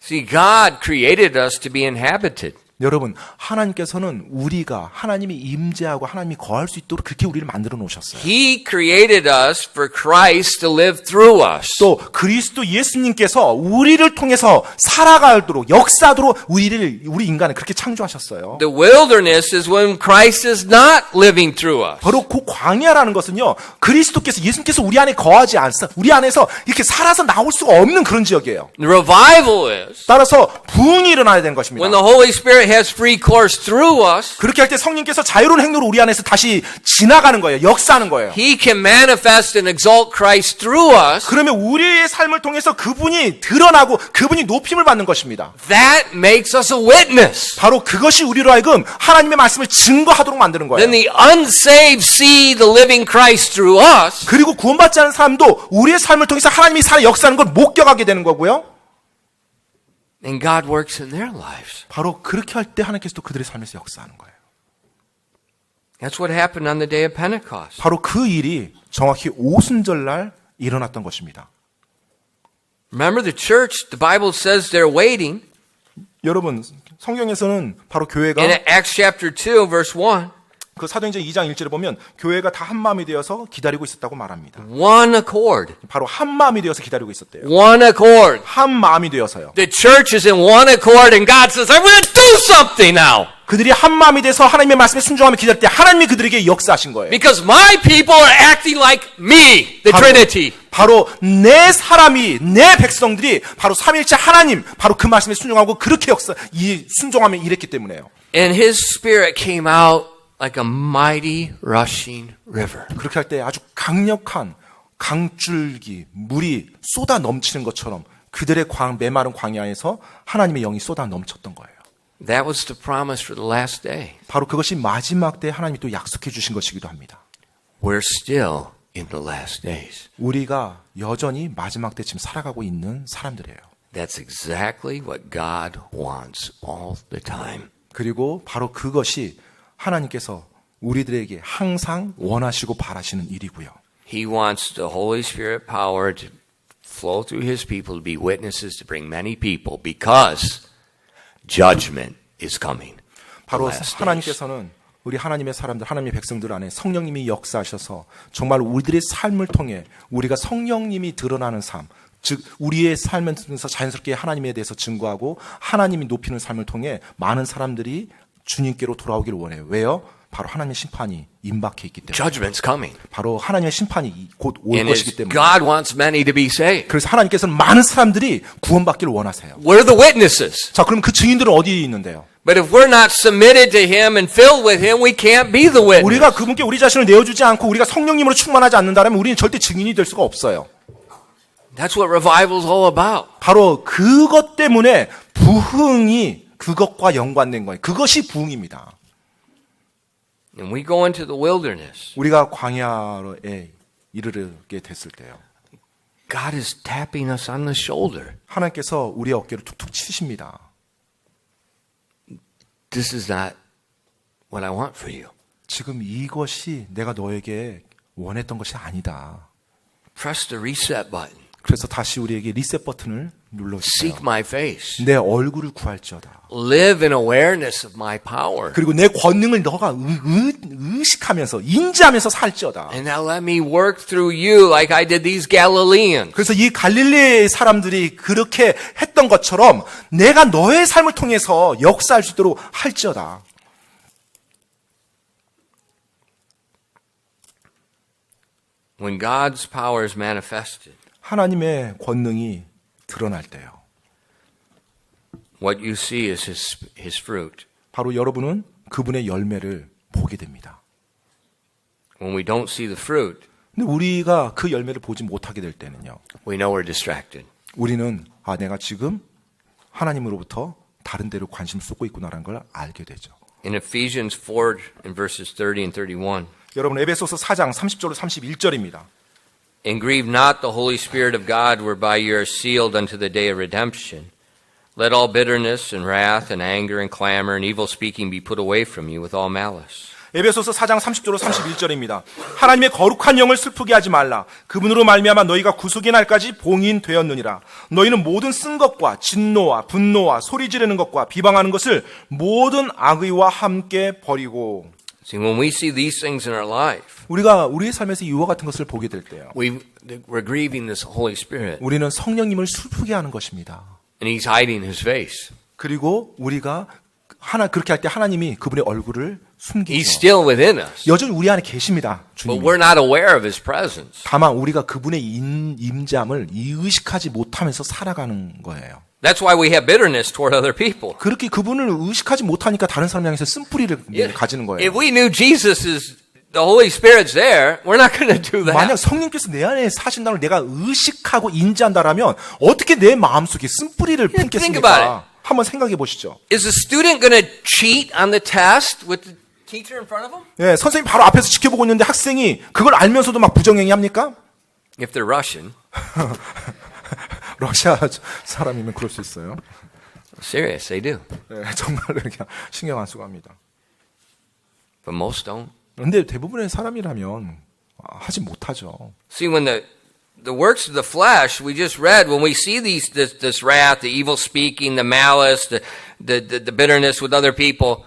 See, God created us to be inhabited. 여러분, 하나님께서는 우리가 하나님이 임재하고 하나님이 거할 수 있도록 그렇게 우리를 만들어 놓으셨어요. He created us for Christ to live through us. 또 그리스도 예수님께서 우리를 통해서 살아가도록 역사하도록 우리 인간을 그렇게 창조하셨어요. The wilderness is when Christ is not living through us. 바로 그 광야라는 것은요, 그리스도께서 예수님께서 우리 안에 거하지 않사, 우리 안에서 이렇게 살아서 나올 수가 없는 그런 지역이에요. The revival is 따라서 부흥이 일어나야 되는 것입니다. when the Holy Spirit has free course through us. 그렇게 할 때 성령께서 자유로운 행로로 우리 안에서 다시 지나가는 거예요. 역사하는 거예요. He can manifest and exalt Christ through us. 그러면 우리의 삶을 통해서 그분이 드러나고 그분이 높임을 받는 것입니다. That makes us a witness. 바로 그것이 우리로 하여금 하나님의 말씀을 증거하도록 만드는 거예요. Then the unsaved see the living Christ through us. 그리고 구원받지 않은 사람도 우리의 삶을 통해서 하나님이 살아 역사하는 걸 목격하게 되는 거고요. And God works in their lives. 바로 그렇게 할 때 하나님께서도 그들의 삶에서 역사하는 거예요. That's what happened on the day of Pentecost. 바로 그 일이 정확히 오순절날 일어났던 것입니다. Remember the church, the Bible says they're waiting. 여러분, 성경에서는 바로 교회가 In Acts chapter 2 verse 1, 그 사도행전 2장 1절에 보면 교회가 다 한마음이 되어서 기다리고 있었다고 말합니다. one accord. 바로 한마음이 되어서 기다리고 있었대요. One accord. 한마음이 되어서요. The church is in one accord and God says, I'm going to do something now. 그들이 한마음이 돼서 하나님의 말씀에 순종하며 기다릴 때 하나님이 그들에게 역사하신 거예요. Because my people are acting like me, the Trinity. 바로 내 사람이, 내 백성들이 바로 삼위일체 하나님, 바로 그 말씀에 순종하고 그렇게 순종하며 일했기 때문에요. And his spirit came out like a mighty rushing river. 그렇게 할 때 아주 강력한 강줄기, 물이 쏟아 넘치는 것처럼 그들의 메마른 광야에서 하나님의 영이 쏟아 넘쳤던 거예요. That was the promise for the last day. 바로 그것이 마지막 때 하나님이 또 약속해 주신 것이기도 합니다. We're still in the last days. 우리가 여전히 마지막 때 지금 살아가고 있는 사람들이에요. That's exactly what God wants all the time. 그리고 바로 그것이 하나님께서 우리들에게 항상 원하시고 바라시는 일이고요. He wants the Holy Spirit power to flow through his people to be witnesses to bring many people because judgment is coming. 바로 The last days. 하나님께서는 우리 하나님의 사람들, 하나님의 백성들 안에 성령님이 역사하셔서 정말 우리들의 삶을 통해 우리가 성령님이 드러나는 삶, 즉 우리의 삶을 통해서 자연스럽게 하나님에 대해서 증거하고 하나님이 높이는 삶을 통해 많은 사람들이 주님께로 돌아오기를 원해요. 왜요? 바로 하나님의 심판이 임박해 있기 때문에. Judgment's coming. 바로 하나님의 심판이 곧 올 And 것이기 때문에. God wants many to be saved. 그래서 하나님께서는 많은 사람들이 구원받기를 원하세요. We're the witnesses. 자, 그럼 그 증인들은 어디에 있는데요? But if we're not submitted to him and filled with him, we can't be the witness. 우리가 그분께 우리 자신을 내어주지 않고 우리가 성령님으로 충만하지 않는다면 우리는 절대 증인이 될 수가 없어요. That's what revival is all about. 바로 그것 때문에 부흥이 그것과 연관된 거예요. 그것이 부흥입니다. And we go into the wilderness. 우리가 광야에 이르게 됐을 때요. God is tapping us on the shoulder. 하나님께서 우리의 어깨를 툭툭 치십니다. This is not what I want for you. 지금 이것이 내가 너에게 원했던 것이 아니다. Press the reset button. 그래서 다시 우리에게 리셋 버튼을 눌러주세요. Seek my face. 내 얼굴을 구할지어다. Live in awareness of my power. 그리고 내 권능을 너가 의식하면서 인지하면서 살지어다. And now let me work through you like I did these Galileans. 그래서 이 갈릴리의 사람들이 그렇게 했던 것처럼 내가 너의 삶을 통해서 역사할 수 있도록 할지어다. When God's power is manifested, 하나님의 권능이 드러날 때요. what you see is his fruit. 바로 여러분은 그분의 열매를 보게 됩니다. When we don't see the fruit, 근데 우리가 그 열매를 보지 못하게 될 때는요. we know we're distracted. 우리는 내가 지금 하나님으로부터 다른 데로 관심을 쏟고 있구나라는 걸 알게 되죠. In Ephesians 4 in verses 30 and 31, 여러분 에베소서 4장 30절로 31절입니다. and grieve not the Holy Spirit of God, whereby you are sealed unto the day of redemption. Let all bitterness and wrath and anger and clamor and evil speaking be put away from you with all malice. 에베소서 4장 30절로 31절입니다. 하나님의 거룩한 영을 슬프게 하지 말라. 그분으로 말미암아 너희가 구속의 날까지 봉인되었느니라. 너희는 모든 쓴 것과 진노와 분노와 소리 지르는 것과 비방하는 것을 모든 악의와 함께 버리고. See, when we see these things in our life, 우리가 우리의 삶에서 이와 같은 것을 보게 될 때요. we're grieving this Holy Spirit, 우리는 성령님을 슬프게 하는 것입니다. and He's hiding His face. 그리고 우리가 그렇게 할 때 하나님이 그분의 얼굴을 He's 숨기죠. still within us, 여전히 우리 안에 계십니다. but 주님. we're not aware of His presence. 다만 우리가 그분의 임재함을 의식하지 못하면서 살아가는 거예요. That's why we have bitterness toward other people. 그렇게 그분을 의식하지 못하니까 다른 사람 향해서 쓴뿌리를 가지는 거예요. If we knew Jesus is the Holy Spirit's there, we're not going to do 만약 that. 성령께서 내 안에 사신다는 걸 내가 의식하고 인지한다라면 어떻게 내 마음속에 쓴뿌리를 think about 품겠습니까? 한번 생각해 보시죠. Is the student going to cheat on the test with the teacher in front of him? 예, 선생님 바로 앞에서 지켜보고 있는데 학생이 그걸 알면서도 막 부정행위 합니까? If they're Russian, 러시아 사람이면 그럴 수 있어요. serious, they do. 예, 정말로 이렇게 신경 안 쓰고 합니다. But most don't. 그런데 대부분의 사람이라면 하지 못하죠. See, when the works of the flesh we just read, when we see this wrath, the evil speaking, the malice, the bitterness with other people,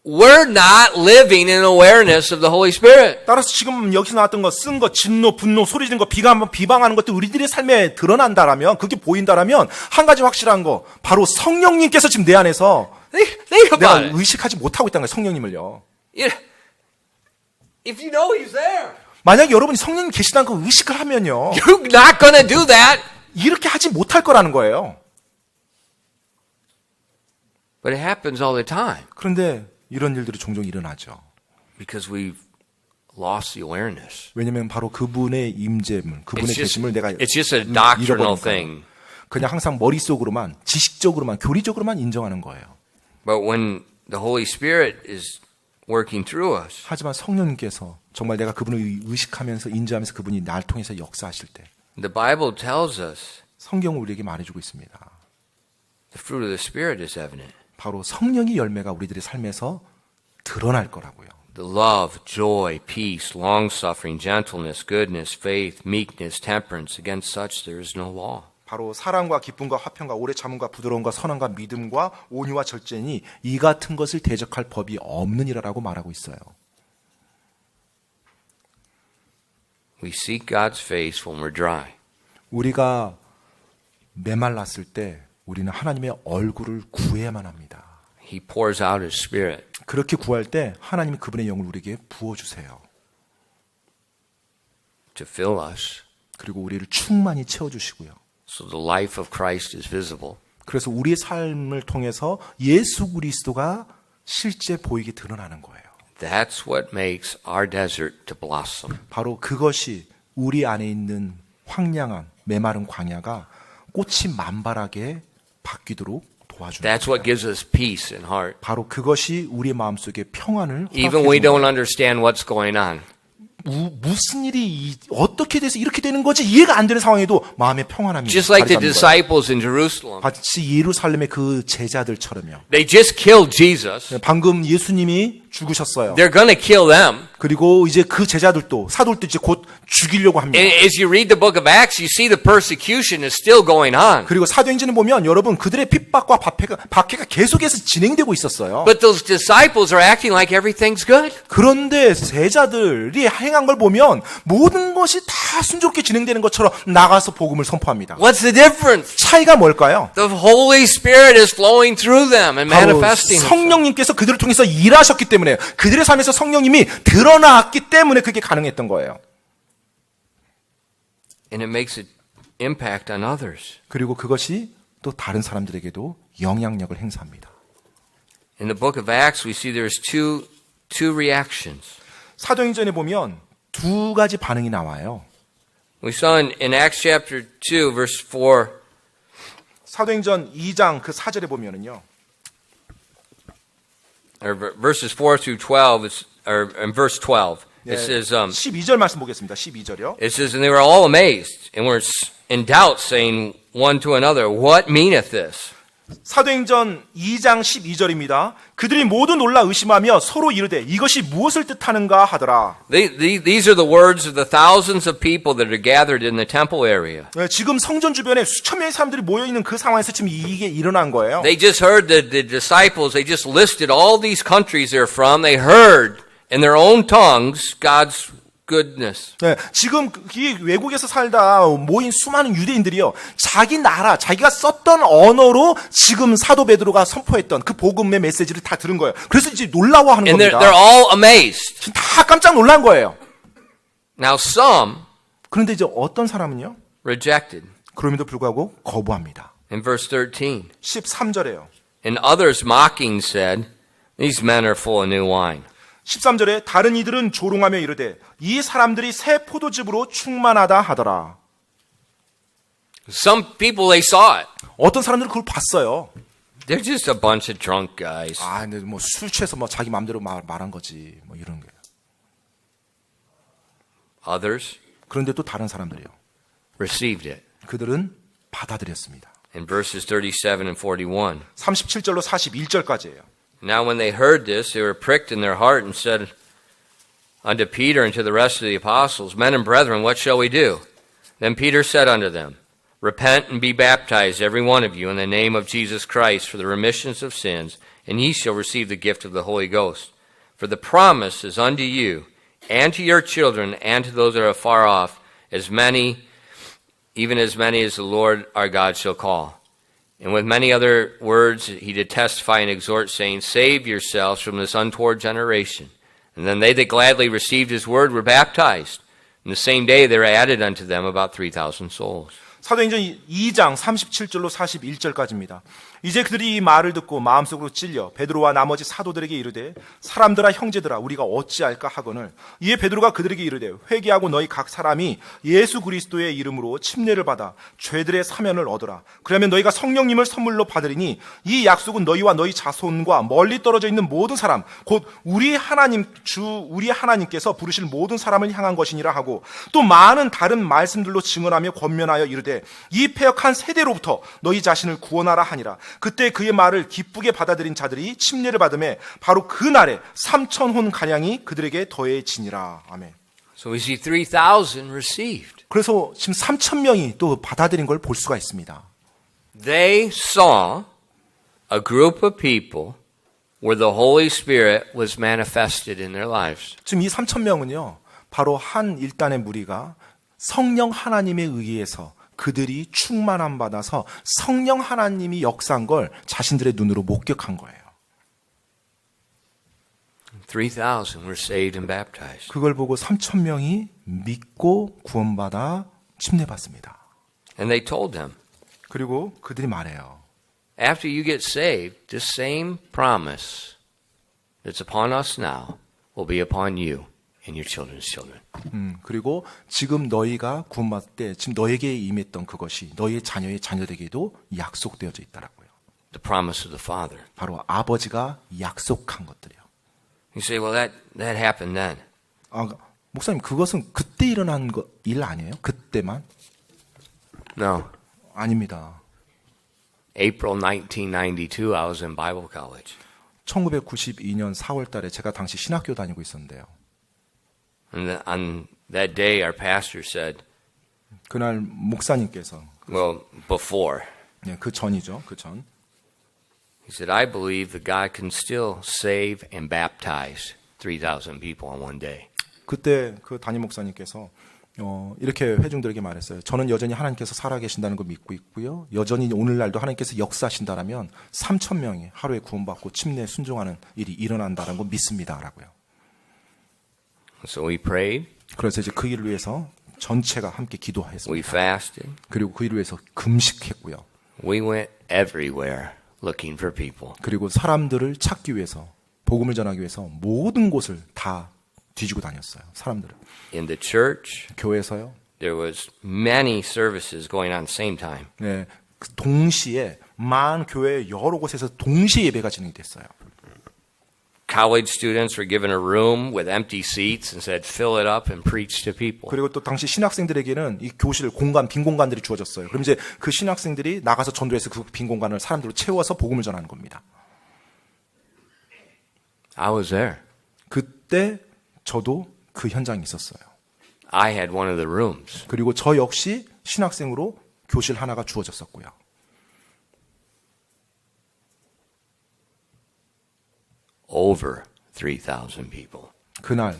we're not living in awareness of the Holy Spirit. 따라서 지금 여기서 나왔던 것, 쓴 것, 진노, 분노, 소리 지르는 것, 비방하는 것도 우리들의 삶에 드러난다라면, 그게 보인다라면, 한 가지 확실한 거, 바로 성령님께서 지금 내 안에서 Think 내가 about it. 의식하지 못하고 있다는 거예요, 성령님을요. If you know He's there, 만약 여러분이 성령님 계시다는 걸 의식을 하면요, you're not going to do that. 이렇게 하지 못할 거라는 거예요. But it happens all the time 그런데 이런 일들이 종종 일어나죠. because we've lost the awareness. 왜냐하면 바로 그분의 임재물, 그분의 계심을 내가 It's just a doctrinal 잃어버리니까요. thing. 그냥 항상 머릿속으로만, 지식적으로만, 교리적으로만 인정하는 거예요. But when the Holy Spirit is working through us, 하지만 성령님께서 정말 내가 그분을 의식하면서 인지하면서 그분이 날 통해서 역사하실 때 the Bible tells us 성경은 우리에게 말해주고 있습니다. the fruit of the Spirit is evident. 바로 성령의 열매가 우리들의 삶에서 드러날 거라고요. The love, joy, peace, long-suffering, gentleness, goodness, faith, meekness, temperance. Against such there is no law. 바로 사랑과 기쁨과 화평과 오래 참음과 부드러움과 선함과 믿음과 온유와 절제니 이 같은 것을 대적할 법이 없느니라라고 말하고 있어요. We seek God's face when we're dry. 우리가 메말랐을 때 우리는 하나님의 얼굴을 구해야만 합니다. He pours out His Spirit. 그렇게 구할 때 하나님이 그분의 영을 우리에게 부어주세요. To fill us 그리고 우리를 충만히 채워주시고요. so the life of Christ is visible. 그래서 우리의 삶을 통해서 예수 그리스도가 실제 보이게 드러나는 거예요. That's what makes our desert to blossom. 바로 그것이 우리 안에 있는 황량한 메마른 광야가 꽃이 만발하게 바뀌도록 도와주는 That's 거예요. what gives us peace in heart. 바로 그것이 우리의 마음속에 평안을 Even we 허락해 don't 주는 understand what's going on. 무슨 일이 어떤 어떻게 돼서 이렇게 되는 거지 이해가 안 되는 상황에도 마음의 평안함이 Just like the 자리 잡는 거예요. disciples in Jerusalem. 마치 예루살렘의 그 제자들처럼요. They just killed Jesus. 방금 예수님이 죽으셨어요. They're going to kill them. 그리고 이제 그 제자들도 사도들도 이제 곧 죽이려고 합니다. And as you read the book of Acts, you see the persecution is still going on. 그리고 사도행전을 보면 여러분 그들의 핍박과 박해가 계속해서 진행되고 있었어요. But those disciples are acting like everything's good. 그런데 제자들이 행한 걸 보면 모든 것이 다 순조롭게 진행되는 것처럼 나가서 복음을 선포합니다. What's the difference? 차이가 뭘까요? The Holy Spirit is flowing through them and 바로 manifesting. 성령님께서 그들을 통해서 일하셨기 때문에 그들의 삶에서 성령님이 드러났기 때문에 그게 가능했던 거예요. And it makes an impact on others. 그리고 그것이 또 다른 사람들에게도 영향력을 행사합니다. In the book of Acts, we see there's two reactions. 사도행전에 보면 두 가지 반응이 나와요. We saw in Acts chapter 2, verse 4, 사도행전 2장 그 4절에 보면은요. or verses 4 through 12, or in verse 12, it says, 12절 말씀 보겠습니다. 12절이요. it says, and they were all amazed and were in doubt, saying one to another, what meaneth this? 사도행전 2장 12절입니다. 그들이 모두 놀라 의심하며 서로 이르되 이것이 무엇을 뜻하는가 하더라. These are the words of the thousands of people that are gathered in the temple area. 지금 성전 주변에 수천 명의 사람들이 모여 있는 그 상황에서 지금 이게 일어난 거예요. They just heard the disciples, they just listed all these countries they're from. They heard in their own tongues God's goodness. 네, 지금 이 외국에서 살다 모인 수많은 유대인들이요. 자기 나라, 자기가 썼던 언어로 지금 사도 베드로가 선포했던 그 복음의 메시지를 다 들은 거예요. 그래서 이제 놀라워하는 And 겁니다. they're all amazed. 지금 다 깜짝 놀란 거예요. Now some 그런데 이제 어떤 사람은요? rejected. 그럼에도 불구하고 거부합니다. In verse 13. 13절에요. And others mocking said, these men are full of new wine. 13절에 다른 이들은 조롱하며 이르되 이 사람들이 새 포도즙으로 충만하다 하더라. Some people, they saw it. 어떤 사람들은 그걸 봤어요. They're just a bunch of drunk guys. 아, 근데 뭐 술 취해서 뭐 자기 마음대로 말한 거지. 뭐 이런 거예요. Others 그런데 또 다른 사람들이요. received it. 그들은 받아들였습니다. In verses 37 and 41. 37절로 41절까지예요. Now when they heard this, they were pricked in their heart and said unto Peter and to the rest of the apostles, Men and brethren, what shall we do? Then Peter said unto them, Repent and be baptized, every one of you, in the name of Jesus Christ, for the remissions of sins, and ye shall receive the gift of the Holy Ghost. For the promise is unto you, and to your children, and to those that are far off, even as many as the Lord our God shall call. And with many other words he did testify and exhort, saying, Save yourselves from this untoward generation. And then they that gladly received his word were baptized. And the same day there were added unto them about 3,000 souls. 사도행전 2장 37절로 41절까지입니다. 이제 그들이 이 말을 듣고 마음속으로 찔려 베드로와 나머지 사도들에게 이르되 사람들아 형제들아 우리가 어찌할까 하거늘 이에 베드로가 그들에게 이르되 회개하고 너희 각 사람이 예수 그리스도의 이름으로 침례를 받아 죄들의 사면을 얻으라. 그러면 너희가 성령님을 선물로 받으리니 이 약속은 너희와 너희 자손과 멀리 떨어져 있는 모든 사람 곧 우리 하나님께서 부르실 모든 사람을 향한 것이니라 하고 또 많은 다른 말씀들로 증언하며 권면하여 이르되 이 패역한 세대로부터 너희 자신을 구원하라 하니라. 그때 그의 말을 기쁘게 받아들인 자들이 침례를 받음에 바로 그 날에 3,000혼 가량이 그들에게 더해지니라. 아멘. So we see 3,000 received. 그래서 지금 3,000명이 또 받아들인 걸 볼 수가 있습니다. They saw a group of people where the Holy Spirit was manifested in their lives. 지금 이 3,000명은요. 바로 한 일단의 무리가 성령 하나님에 의해서 그들이 충만함 받아서 성령 하나님이 역사한 걸 자신들의 눈으로 목격한 거예요. 3,000 were saved and baptized. 그걸 보고 3,000명이 믿고 구원받아 침례받습니다. And they told them, 그리고 그들이 말해요. after you get saved, this same promise that's upon us now will be upon you and your children's children. 그리고 지금 너희가 구원받을 때 지금 너에게 임했던 그것이 너희의 자녀의 자녀에게도 약속되어져 있다라고요. The promise of the Father. 바로 아버지가 약속한 것들이요. You say, well, that happened then. 목사님, 그것은 그때 일어난 일 아니에요? 그때만? No. 아닙니다. April 1992, I was in Bible college. 1992년 4월 달에 제가 당시 신학교 다니고 있었는데요. And on that day, our pastor said, 그날 목사님께서, well, before, 그 전이죠, 그 전. he said, I believe that God can still save and baptize 3,000 people on one day. 그때 그 담임 목사님께서 이렇게 회중들에게 말했어요. 저는 여전히 하나님께서 살아계신다는 걸 믿고 있고요. 여전히 오늘날도 하나님께서 역사하신다라면 3,000명이 하루에 구원받고 침례에 순종하는 일이 일어난다는 걸 믿습니다라고요. So we prayed, 그래서 이제 그 일을 위해서 전체가 함께 기도했습니다. we fasted, 그리고 그 일을 위해서 금식했고요. we went everywhere looking for people. 그리고 사람들을 찾기 위해서, 복음을 전하기 위해서 모든 곳을 다 뒤지고 다녔어요. 사람들을. In the church, 교회에서요. there was many services going on at the same time. 네, 그 동시에 만 교회 여러 곳에서 동시에 예배가 진행이 됐어요. College students were given a room with empty seats and said, fill it up and preach to people. 그리고 또 당시 신학생들에게는 이 교실 공간, 빈 공간들이 주어졌어요. 그럼 이제 그 신학생들이 나가서 전도해서 그 빈 공간을 사람들로 채워서 복음을 전하는 겁니다. I was there. 그때 저도 그 현장에 있었어요. I had one of the rooms. 그리고 저 역시 신학생으로 교실 하나가 주어졌었고요. Over 3,000 people. 그날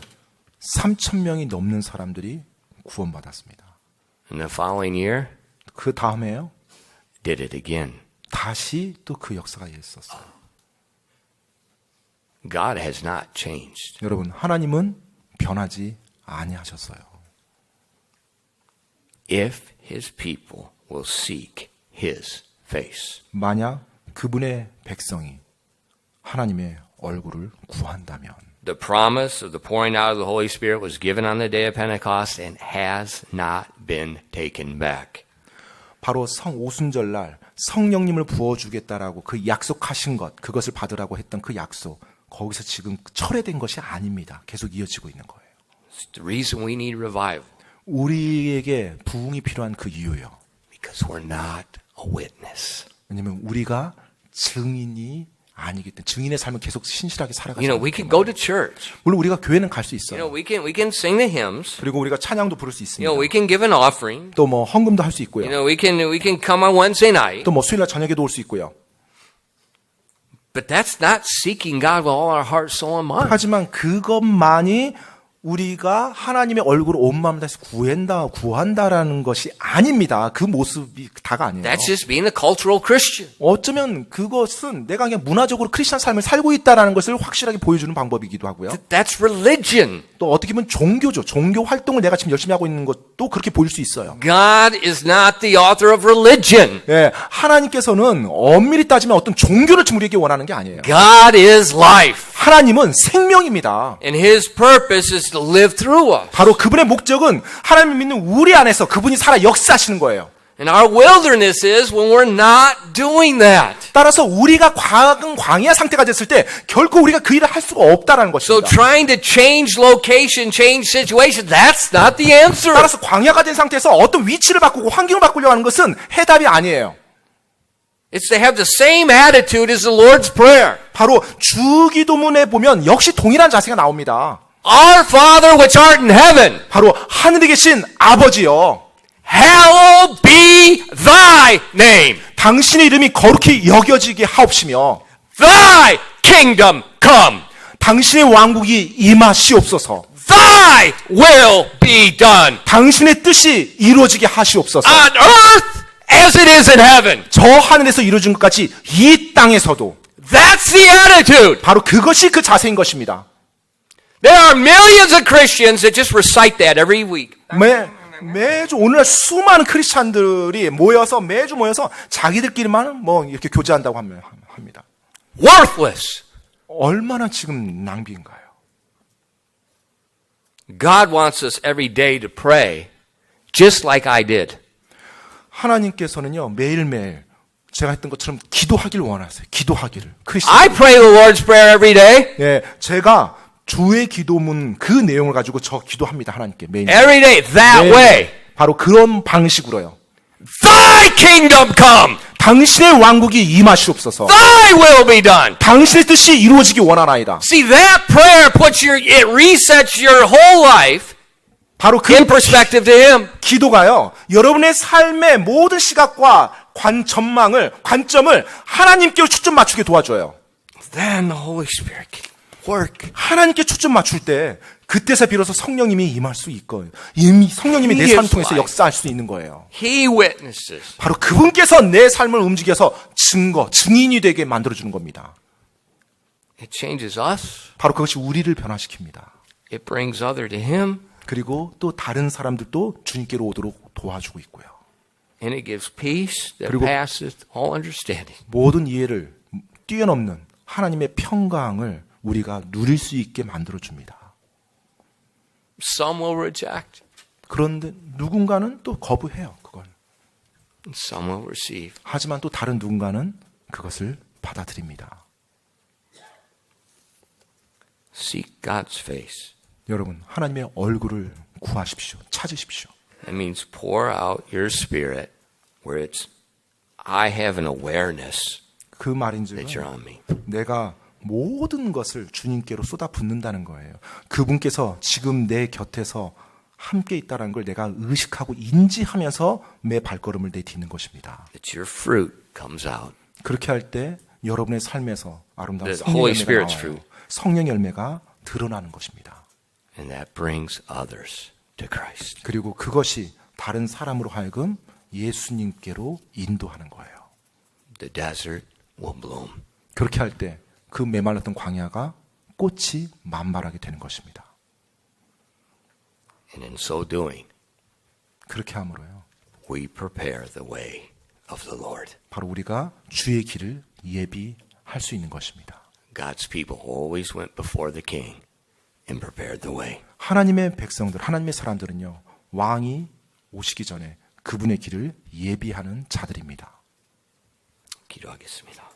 3,000명이 넘는 사람들이 구원받았습니다. And the following year, 그 다음에요. did it again. 다시 또 그 역사가 있었어요. God has not changed. 여러분, 하나님은 변하지 아니하셨어요. If his people will seek his face. 만약 그분의 백성이 하나님의 얼굴을 구한다면 The promise of the pouring out of the Holy Spirit was given on the day of Pentecost and has not been taken back. 바로 오순절 날 성령님을 부어주겠다라고 그 약속하신 것, 그것을 받으라고 했던 그 약속, 거기서 지금 철회된 것이 아닙니다. 계속 이어지고 있는 거예요. It's the reason we need revival. 우리에게 부흥이 필요한 그 이유예요. Because we're not a witness. 왜냐하면 우리가 증인이 아니기 때문에 증인의 삶을 계속 신실하게 살아가지 You know, we 않기 can 때문에. go to church. 물론 우리가 교회는 갈 수 You know, 있어요. we can sing the hymns. 그리고 우리가 찬양도 부를 수 You 있습니다. know, we can give an offering. 또 뭐 헌금도 할 수 있고요. You know, we can come on Wednesday night. 또 뭐 수요일 날 저녁에도 올 수 있고요. But that's not seeking God with all our heart, soul, and mind. 하지만 그것만이 우리가 하나님의 얼굴을 온 마음을 다해서 구한다라는 것이 아닙니다. 그 모습이 다가 아니에요. That's just being a cultural Christian. 어쩌면 그것은 내가 그냥 문화적으로 크리스찬 삶을 살고 있다라는 것을 확실하게 보여주는 방법이기도 하고요. That's religion. 또 어떻게 보면 종교죠. 종교 활동을 내가 지금 열심히 하고 있는 것도 그렇게 보일 수 있어요. God is not the author of religion. 예, 하나님께서는 엄밀히 따지면 어떤 종교를 지금 우리에게 원하는 게 아니에요. God is life. 하나님은 생명입니다. And his purpose is to live through us. 바로 그분의 목적은 하나님을 믿는 우리 안에서 그분이 살아 역사하시는 거예요. And our wilderness is when we're not doing that. 따라서 우리가 광야 상태가 됐을 때 결코 우리가 그 일을 할 수가 없다라는 So 것입니다. trying to change location, change situation, that's not the answer. 따라서 광야가 된 상태에서 어떤 위치를 바꾸고 환경을 바꾸려고 하는 것은 해답이 아니에요. It's to have the same attitude as the Lord's Prayer. 바로 주기도문에 보면 역시 동일한 자세가 나옵니다. Our Father which art in heaven, 바로 하늘에 계신 아버지여, hallowed be thy name. 당신의 이름이 거룩히 여겨지게 하옵시며 Thy kingdom come. 당신의 왕국이 임하시옵소서. Thy will be done. 당신의 뜻이 이루어지게 하시옵소서. On earth as it is in heaven. 저 하늘에서 이루어진 것까지 이 땅에서도. That's the attitude. 바로 그것이 그 자세인 것입니다. There are millions of Christians that just recite that every week. 매주 오늘날 수많은 크리스찬들이 매주 모여서 자기들끼리만 뭐 이렇게 교제한다고 합니다. Worthless. 얼마나 지금 낭비인가요? God wants us every day to pray just like I did. 하나님께서는요, 매일매일 제가 했던 것처럼 기도하길 원하세요. 기도하기를. I pray the Lord's Prayer every day. 예, 제가 주의 기도문 그 내용을 가지고 저 기도합니다. 하나님께 매일. Every day, that 네, way. 바로 그런 방식으로요. Thy kingdom come. 당신의 왕국이 임하시옵소서. Thy will be done. 당신의 뜻이 이루어지기 원하나이다. See, that prayer it resets your whole life 바로 그 in perspective to Him. 기도가요. 여러분의 삶의 모든 시각과 관점을 하나님께 초점 맞추게 도와줘요. Then the Holy Spirit can work. 하나님께 초점 맞출 때 그때서 비로소 성령님이 임할 수 있고요. 이미 성령님이 내 삶을 통해서 역사할 수 있는 거예요. He witnesses. 바로 그분께서 내 삶을 움직여서 증인이 되게 만들어주는 겁니다. It changes us. 바로 그것이 우리를 변화시킵니다. It brings other to Him. 그리고 또 다른 사람들도 주님께로 오도록 도와주고 있고요. And it gives peace that 그리고 passeth all understanding. 모든 이해를 뛰어넘는 하나님의 평강을 우리가 누릴 수 있게 만들어줍니다. Some will reject. 그런데 누군가는 또 거부해요. 그걸. And some will receive. 하지만 또 다른 누군가는 그것을 받아들입니다. Seek God's face. 여러분, 하나님의 얼굴을 구하십시오. 찾으십시오. That means pour out your spirit where it's, I have an awareness 그 말인즉은 that you're on me. 내가 모든 것을 주님께로 쏟아붓는다는 거예요. 그분께서 지금 내 곁에서 함께 있다는 걸 내가 의식하고 인지하면서 내 발걸음을 내딛는 것입니다. That your fruit comes out. 그렇게 할 때 여러분의 삶에서 아름다운 The 성령 Holy 열매가 Spirit's 나와요. fruit. 성령 열매가 드러나는 것입니다. And that brings others to Christ. 그리고 그것이 다른 사람으로 하여금 예수님께로 인도하는 거예요. The desert will bloom. 그렇게 할 때 그 메말랐던 광야가 꽃이 만발하게 되는 것입니다. And in so doing, 그렇게 함으로요. we prepare the way of the Lord. 바로 우리가 주의 길을 예비할 수 있는 것입니다. God's people always went before the king and prepared the way. 하나님의 백성들, 하나님의 사람들은요. 왕이 오시기 전에 그분의 길을 예비하는 자들입니다. 기도하겠습니다.